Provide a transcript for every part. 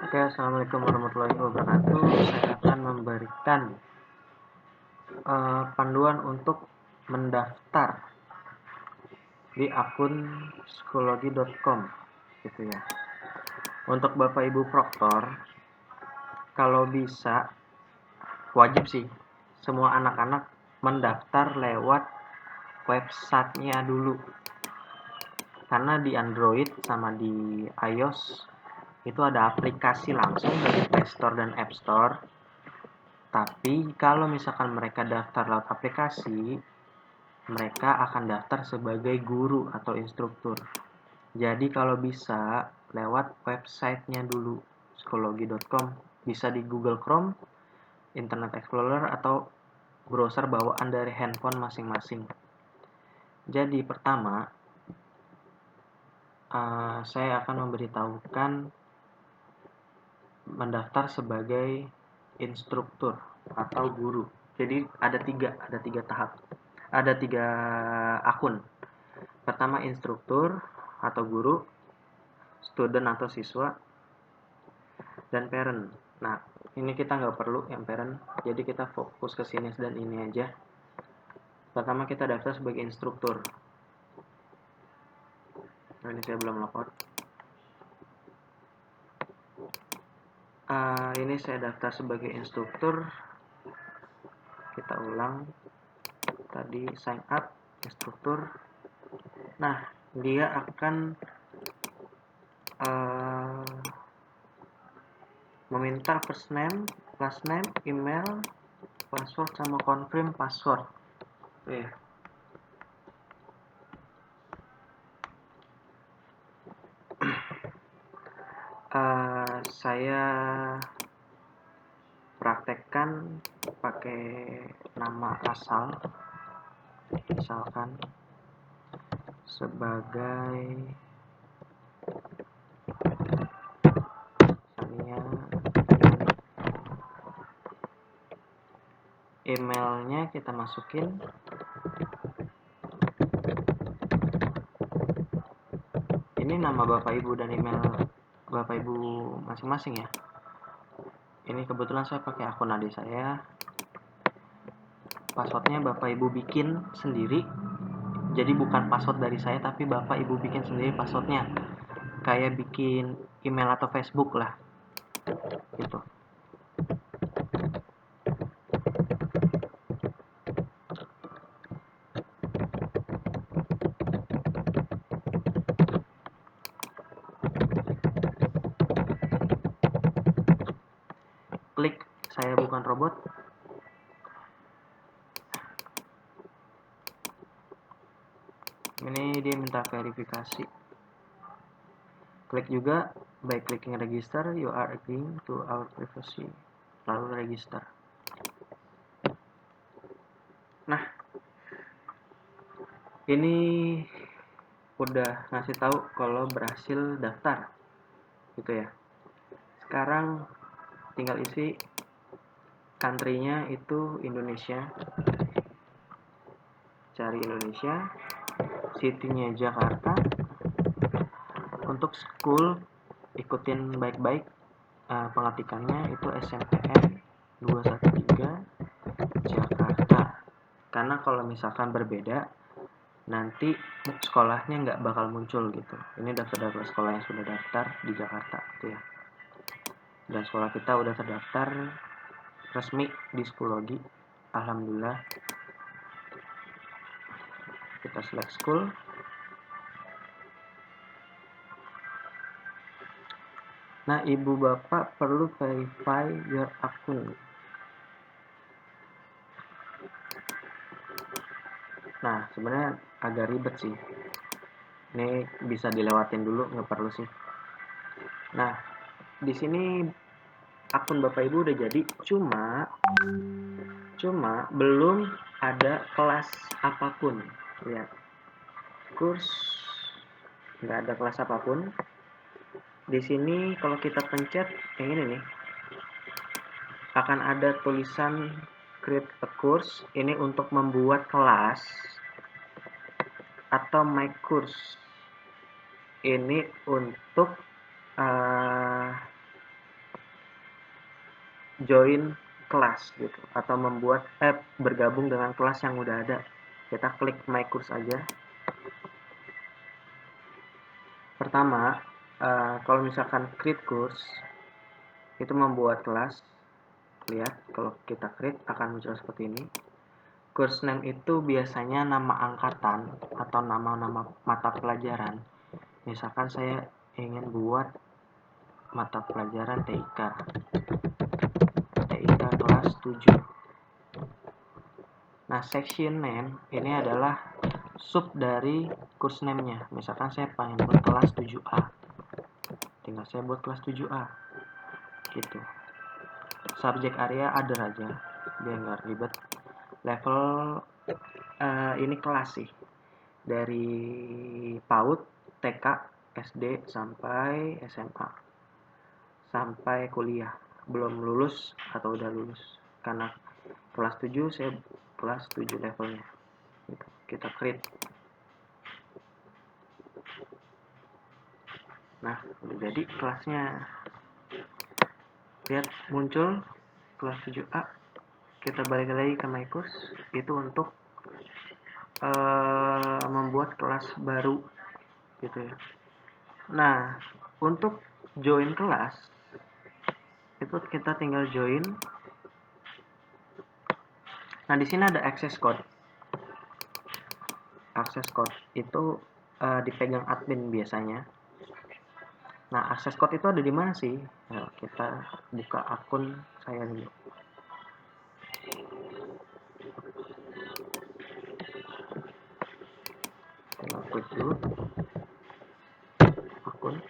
Oke, assalamualaikum warahmatullahi wabarakatuh. Saya akan memberikan panduan untuk mendaftar di akun psikologi.com, gitu ya. Untuk Bapak Ibu Proktor, kalau bisa wajib sih semua anak-anak mendaftar lewat websitenya dulu. Karena di Android sama di iOS itu ada aplikasi langsung dari Play Store dan App Store. Tapi kalau misalkan mereka daftar lewat aplikasi, mereka akan daftar sebagai guru atau instruktur. Jadi kalau bisa lewat websitenya dulu, psikologi.com, bisa di Google Chrome, Internet Explorer, atau browser bawaan dari handphone masing-masing. Jadi pertama, saya akan memberitahukan mendaftar sebagai instruktur atau guru. Jadi ada tiga tahap, ada 3 akun. Pertama instruktur atau guru, student atau siswa, dan parent. Nah, ini kita nggak perlu yang parent, jadi kita fokus ke sini dan ini aja. Pertama kita daftar sebagai instruktur. Nah, ini saya belum login. Ini saya daftar sebagai instruktur. Kita ulang. Tadi sign up instruktur. Nah, dia akan meminta first name, last name, email, password, sama confirm password. Saya praktekkan pakai nama asal, misalkan sebagai emailnya kita masukin. Ini nama Bapak Ibu dan email Bapak Ibu masing-masing ya. Ini kebetulan saya pakai akun adik saya. Passwordnya Bapak Ibu bikin sendiri. Jadi bukan password dari saya, tapi Bapak Ibu bikin sendiri passwordnya. Kayak bikin email atau Facebook lah. Gitu. Klik saya bukan robot. Ini dia minta verifikasi. Klik juga. By clicking register, you are agreeing to our privacy. Lalu register. Nah, ini udah ngasih tahu kalau berhasil daftar, gitu ya. Sekarang tinggal isi country-nya itu Indonesia. Cari Indonesia, city-nya Jakarta. Untuk school ikutin baik-baik pengetikannya itu SMPN 213 Jakarta. Karena kalau misalkan berbeda, nanti sekolahnya nggak bakal muncul gitu. Ini daftar sekolah yang sudah daftar di Jakarta gitu ya. Dan sekolah kita udah terdaftar resmi di Psikologi. Alhamdulillah. Kita select school. Nah, ibu bapak perlu verify your akun. Nah, sebenarnya agak ribet sih. Ini bisa dilewatin dulu, nggak perlu sih. Nah, di sini akun bapak ibu udah jadi, cuma belum ada kelas apapun. Lihat, kurs nggak ada kelas apapun. Di sini kalau kita pencet yang ini nih, akan ada tulisan create a course. Ini untuk membuat kelas, atau my course. Ini untuk join kelas gitu, atau membuat bergabung dengan kelas yang udah ada. Kita klik my course aja. Pertama, kalau misalkan create course itu membuat kelas. Lihat, kalau kita create akan muncul seperti ini. Course name itu biasanya nama angkatan atau nama-nama mata pelajaran. Misalkan saya ingin buat mata pelajaran TIK kelas 7. Nah, section name ini adalah sub dari course name-nya. Misalkan saya pengen buat kelas 7A. Tinggal saya buat kelas 7A. Gitu. Subject area other aja, biar nggak ribet. Level ini kelas sih. Dari PAUD, TK, SD, sampai SMA. Sampai kuliah. Belum lulus atau udah lulus. Karena kelas 7 saya kelas 7 levelnya. Kita create. Nah, udah jadi kelasnya. Lihat muncul kelas 7A. Kita balik lagi ke my course. Itu untuk membuat kelas baru gitu ya. Nah, untuk join kelas itu kita tinggal join. Nah, di sini ada access code. Access code itu dipegang admin biasanya. Nah, access code itu ada di mana sih? Nah, kita buka akun saya dulu. Kita klik dulu akun.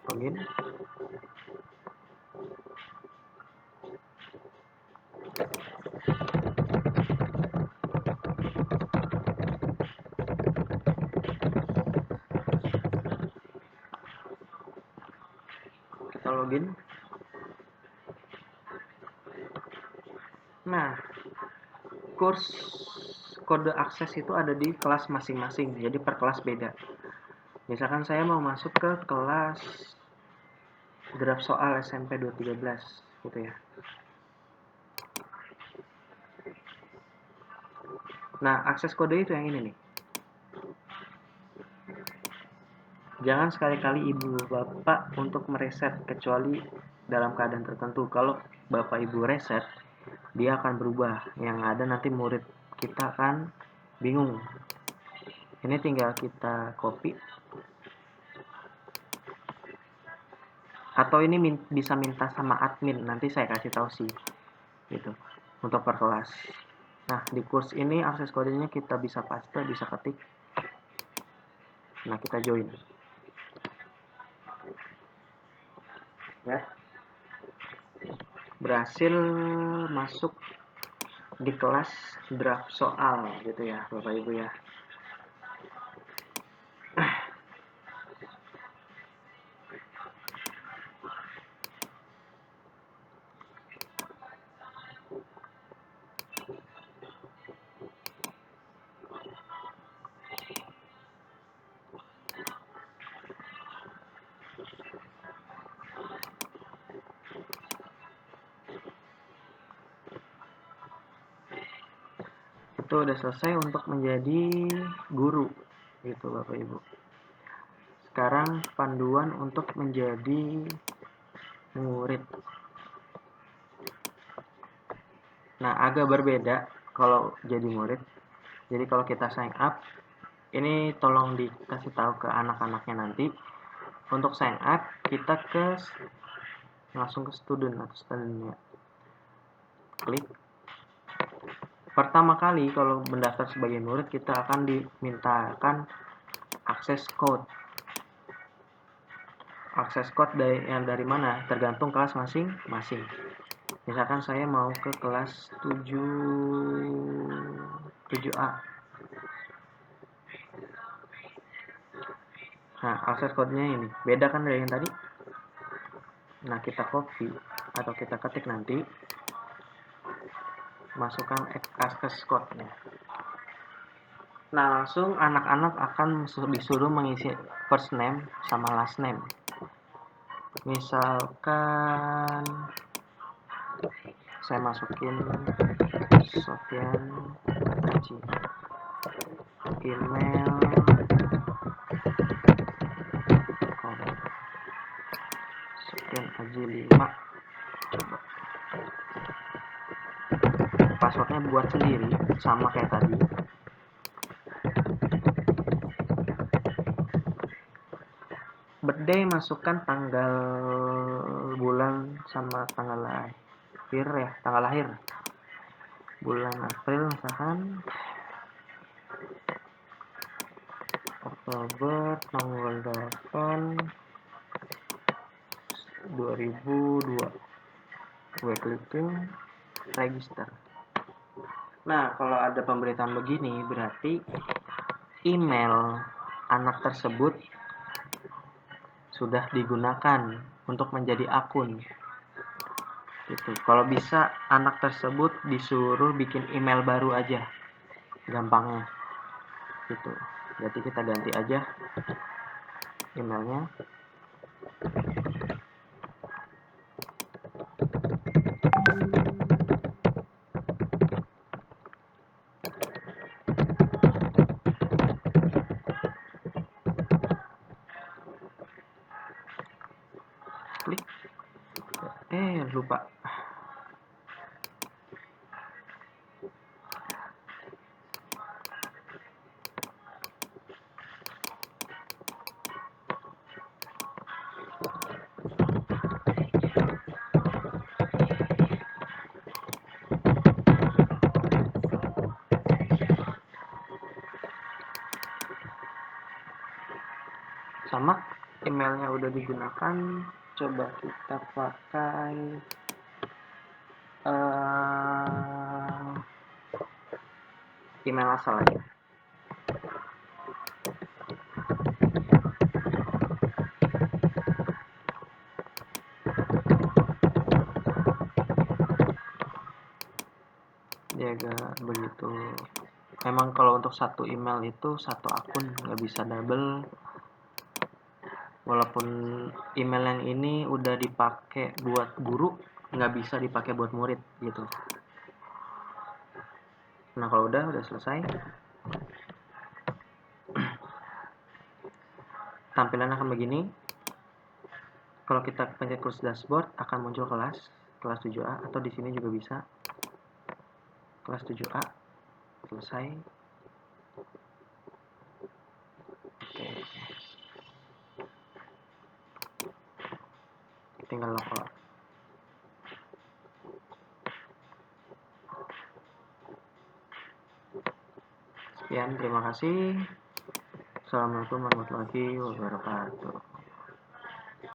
Login. Kita login. Nah, course kode akses itu ada di kelas masing-masing, jadi per kelas beda. Misalkan saya mau masuk ke kelas draft soal SMP 2013 gitu ya. Nah, akses kode itu yang ini nih. Jangan sekali-kali ibu bapak untuk mereset, kecuali dalam keadaan tertentu. Kalau bapak ibu reset, dia akan berubah. Yang ada nanti murid kita kan bingung. Ini tinggal kita copy. Atau ini bisa minta sama admin, nanti saya kasih tahu sih. Gitu. Untuk per kelas. Nah, di course ini akses kodenya kita bisa paste, bisa ketik. Nah, kita join. Ya. Berhasil masuk di kelas draft soal gitu ya, Bapak Ibu ya. Itu udah selesai untuk menjadi guru gitu Bapak Ibu. Sekarang panduan untuk menjadi murid. Nah, agak berbeda kalau jadi murid. Jadi kalau kita sign up, ini tolong dikasih tahu ke anak-anaknya nanti. Untuk sign up, kita langsung ke student atau studentnya. Klik. Pertama kali kalau mendaftar sebagai murid, kita akan dimintakan akses code. Akses code yang dari mana? Tergantung kelas masing-masing. Misalkan saya mau ke kelas 7A. Nah, akses kodenya ini. Beda kan dari yang tadi? Nah, kita copy atau kita ketik nanti. Masukkan akses code-nya. Nah, langsung anak-anak akan disuruh mengisi first name sama last name. Misalkan saya masukin Sofyan Aji, email Sofyan Aji 5. Coba passwordnya buat sendiri sama kayak tadi. Birthday masukkan tanggal bulan sama tanggal lahir ya, tanggal lahir. Bulan April misalkan, Oktober tanggal 8 2002. Gue clicking register. Nah, kalau ada pemberitaan begini berarti email anak tersebut sudah digunakan untuk menjadi akun gitu. Kalau bisa anak tersebut disuruh bikin email baru aja, gampangnya gitu. Berarti kita ganti aja emailnya. Klik. Lupa. Sama emailnya udah digunakan, coba kita pakai email asal aja. Jaga begitu. Memang kalau untuk satu email itu satu akun, nggak bisa double. Walaupun email yang ini udah dipakai buat guru, nggak bisa dipakai buat murid gitu. Nah, kalau udah selesai, tampilan akan begini. Kalau kita pencet close dashboard akan muncul kelas 7A, atau di sini juga bisa kelas 7A. Selesai. Oke. Tinggal logout. Sekian, terima kasih. Assalamualaikum warahmatullahi wabarakatuh.